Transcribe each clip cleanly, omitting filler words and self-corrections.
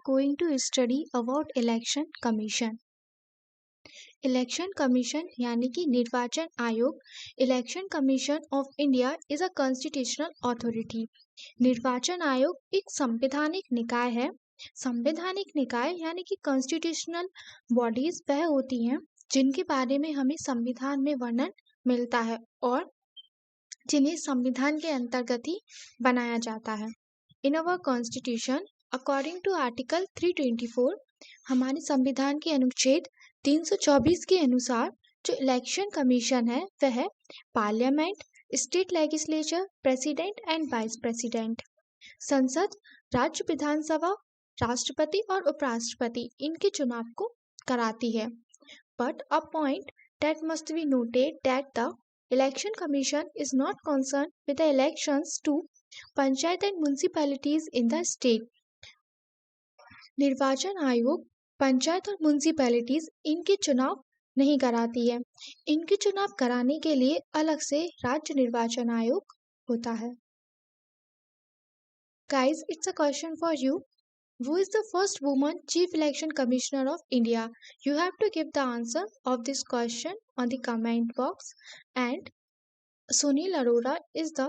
going to study about election commission. Election commission यानी कि निर्वाचन आयोग election commission of India is a constitutional authority. निर्वाचन आयोग एक संवैधानिक निकाय है। संवैधानिक निकाय यानी कि कॉन्स्टिट्यूशनल बॉडीज वह होती हैं जिनके बारे में हमें संविधान में वर्णन मिलता है और जिन्हें संविधान के अंतर्गत ही बनाया जाता है। In our constitution according to article 324 हमारे संविधान के अनुच्छेद 324 के अनुसार जो इलेक्शन कमीशन है वह parliament, state legislature, president and vice president, संसद, राज्य विधानसभा, राष्ट्रपति और उपराष्ट्रपति इनके चुनाव को कराती है। But a point that must be noted that the election commission is not concerned with the elections to panchayat and municipalities in the state. निर्वाचन आयोग पंचायत और म्यूनिसिपैलिटीज इनके चुनाव नहीं कराती है। इनके चुनाव कराने के लिए अलग से राज्य निर्वाचन आयोग होता है। Guys, it's a question for you. Who is the first woman Chief Election Commissioner of India? You have to give the answer of this question on the comment box. And Sunil Arora is the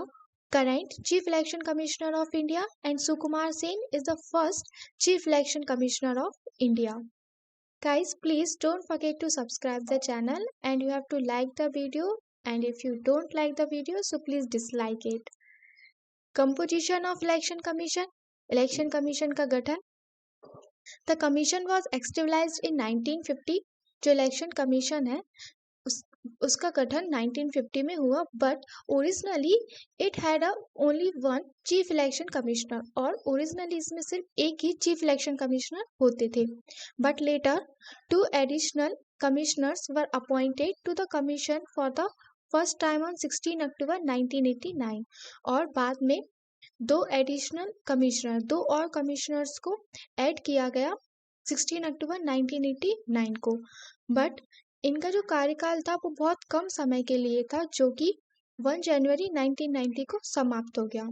current Chief Election Commissioner of India and Sukumar Sen is the first Chief Election Commissioner of India. Guys, please don't forget to subscribe the channel and you have to like the video, and if you don't like the video so please dislike it. Composition of Election Commission. Election commission का गठन। The commission was एक्स्टिवलाइज्ड इन 1950। जो election commission है उसका गठन 1950 में हुआ, but originally it had only one chief election commissioner और originally इसमें सिर्फ एक ही चीफ इलेक्शन कमिश्नर होते थे। But later 2 additional commissioners were appointed to the commission for the first time on 16 October 1989 और बाद में दो और कमिश्नर्स को ऐड किया गया 16 अक्टूबर 1989 को। बट इनका जो कार्यकाल था वो बहुत कम समय के लिए था, जो कि 1 जनवरी 1990 को समाप्त हो गया।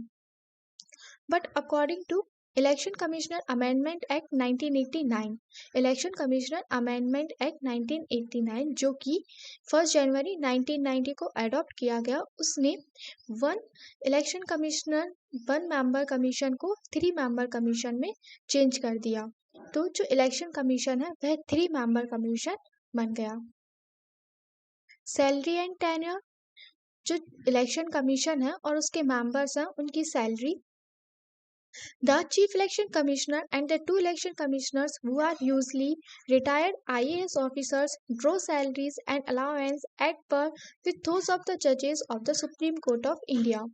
But according to election commissioner amendment act 1989, election commissioner amendment act 1989 जो कि 1 जनवरी 1990 को अडॉप्ट किया गया, उसने 1 इलेक्शन कमिश्नर 1 मेंबर कमीशन को 3 मेंबर कमीशन में चेंज कर दिया। तो जो इलेक्शन कमीशन है वह 3 मेंबर कमीशन बन गया। Salary and tenure. जो इलेक्शन कमीशन है और उसके मेंबर्स हैं उनकी salary. The Chief Election Commissioner and the 2 election commissioners who are usually retired IAS officers draw salaries and allowance at par with those of the judges of the Supreme Court of India.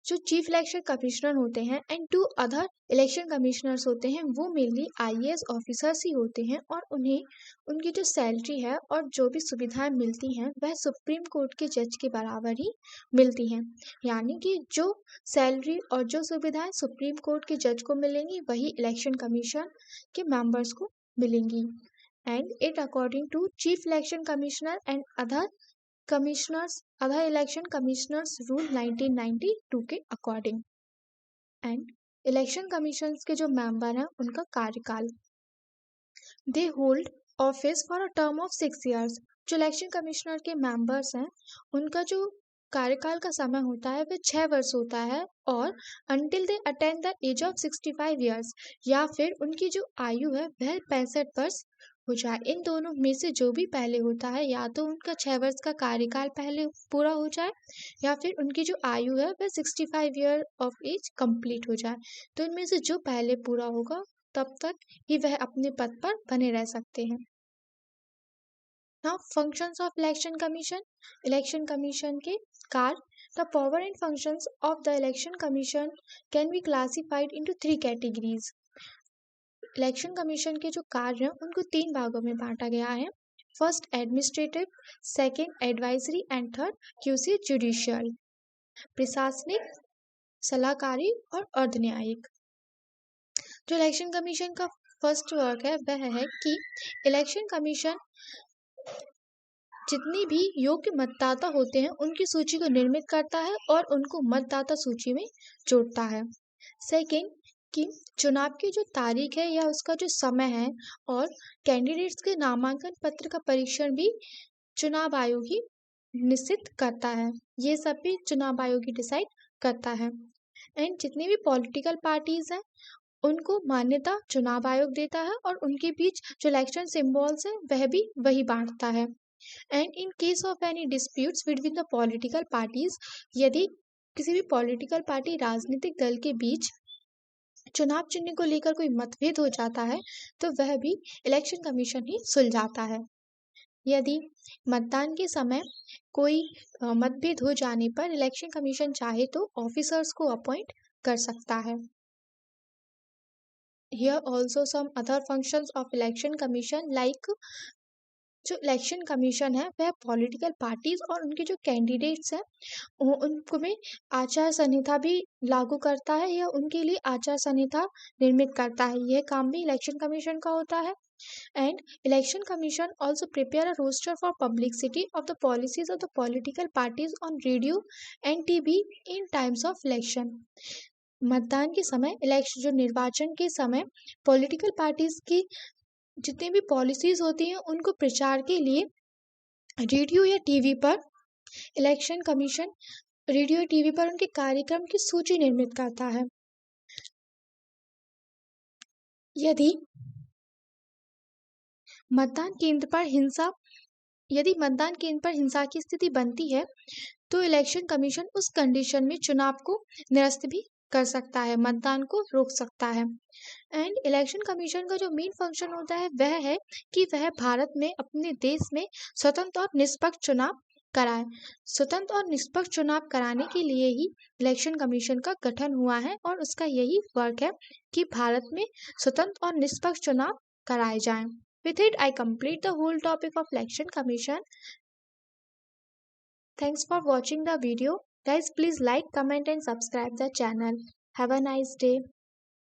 जो chief election commissioner होते हैं and 2 other election commissioners होते हैं वो mainly IAS officers ही होते हैं और उन्हें उनकी जो सैलरी है और जो भी सुविधाएं मिलती हैं वह सुप्रीम कोर्ट के जज के बराबर ही मिलती हैं। यानी कि जो सैलरी और जो सुविधाएं सुप्रीम कोर्ट के जज को मिलेंगी वही इलेक्शन कमीशन के मेंबर्स को मिलेंगी। And it according to chief election commissioner and other election commissioners rule 1992 के अकॉर्डिंग। एंड इलेक्शन कमीशंस के जो मेंबर हैं उनका कार्यकाल, they hold office for a term of 6 years। जो इलेक्शन कमिश्नर के मेंबर्स हैं उनका जो कार्यकाल का समय होता है वह 6 वर्ष होता है और until they attend the age of 65 years या फिर उनकी जो आयु है वह 65 वर्ष हो जाए। इन दोनों में से जो भी पहले होता है या तो उनका 6 वर्ष का कार्यकाल पहले पूरा हो जाए या फिर उनकी जो आयु है वह 65 ईयर ऑफ एज कंप्लीट हो जाए। तो इनमें से जो पहले पूरा होगा तब तक ही वह अपने पद पर बने रह सकते हैं। Now functions of election commission. Election commission के कार्य। The power and functions of the election commission can be classified into 3 categories. Election commission के जो कार्य हैं उनको 3 भागों में बांटा गया है। First administrative, second advisory and third QC judicial. प्रशासनिक, सलाहकारी और अर्ध न्यायिक। जो इलेक्शन कमीशन का फर्स्ट वर्क है वह है कि इलेक्शन कमीशन जितनी भी योग्य मतदाता होते हैं उनकी सूची को निर्मित करता है और उनको मतदाता सूची में जोड़ता है। सेकंड, कि चुनाव की जो तारीख है या उसका जो समय है और कैंडिडेट्स के नामांकन पत्र का परीक्षण भी चुनाव आयोग ही निश्चित करता है। ये सब भी चुनाव आयोग ही डिसाइड करता है। एंड जितनी भी पॉलिटिकल पार्टीज हैं उनको मान्यता चुनाव आयोग देता है और उनके बीच जो इलेक्शन सिंबल्स है वह भी वही बांटता है। And in case of any disputes between the political parties, यदि किसी भी पॉलिटिकल पार्टी राजनीतिक दल के बीच चुनाव चिन्ह को लेकर कोई मतभेद हो जाता है तो वह भी इलेक्शन कमीशन ही सुलझाता है। यदि मतदान के समय कोई मतभेद हो जाने पर इलेक्शन कमीशन चाहे तो ऑफिसर्स को अपॉइंट कर सकता है। Here also some other functions of election commission like जो इलेक्शन कमीशन है वह पॉलिटिकल पार्टीज और उनके जो कैंडिडेट्स हैं उनको में आचार संहिता भी लागू करता है या उनके लिए आचार संहिता निर्मित करता है। यह काम भी इलेक्शन कमीशन का होता है। And election commission also prepare a roster for publicity of the policies of the political parties on radio and TV in times of election. मतदान के समय इलेक्शन जो निर्वाचन के समय पॉलिटिकल पार्टीज की जितनी भी पॉलिसीज होती हैं उनको प्रचार के लिए रेडियो या टीवी पर इलेक्शन कमीशन रेडियो टीवी पर उनके कार्यक्रम की सूची निर्मित करता है। यदि मतदान केंद्र पर हिंसा की स्थिति बनती है तो इलेक्शन कमीशन उस कंडीशन में चुनाव को निरस्त भी कर सकता है, मतदान को रोक सकता है। एंड इलेक्शन कमीशन का जो मेन फंक्शन होता है वह है कि वह भारत में अपने देश में स्वतंत्र और निष्पक्ष चुनाव कराए। स्वतंत्र और निष्पक्ष चुनाव कराने के लिए ही इलेक्शन कमीशन का गठन हुआ है और उसका यही वर्क है कि भारत में स्वतंत्र और निष्पक्ष चुनाव कराए जाएं। With it, I complete the whole topic of election commission. Thanks for watching the video. Guys, please like, comment and subscribe the channel. Have a nice day.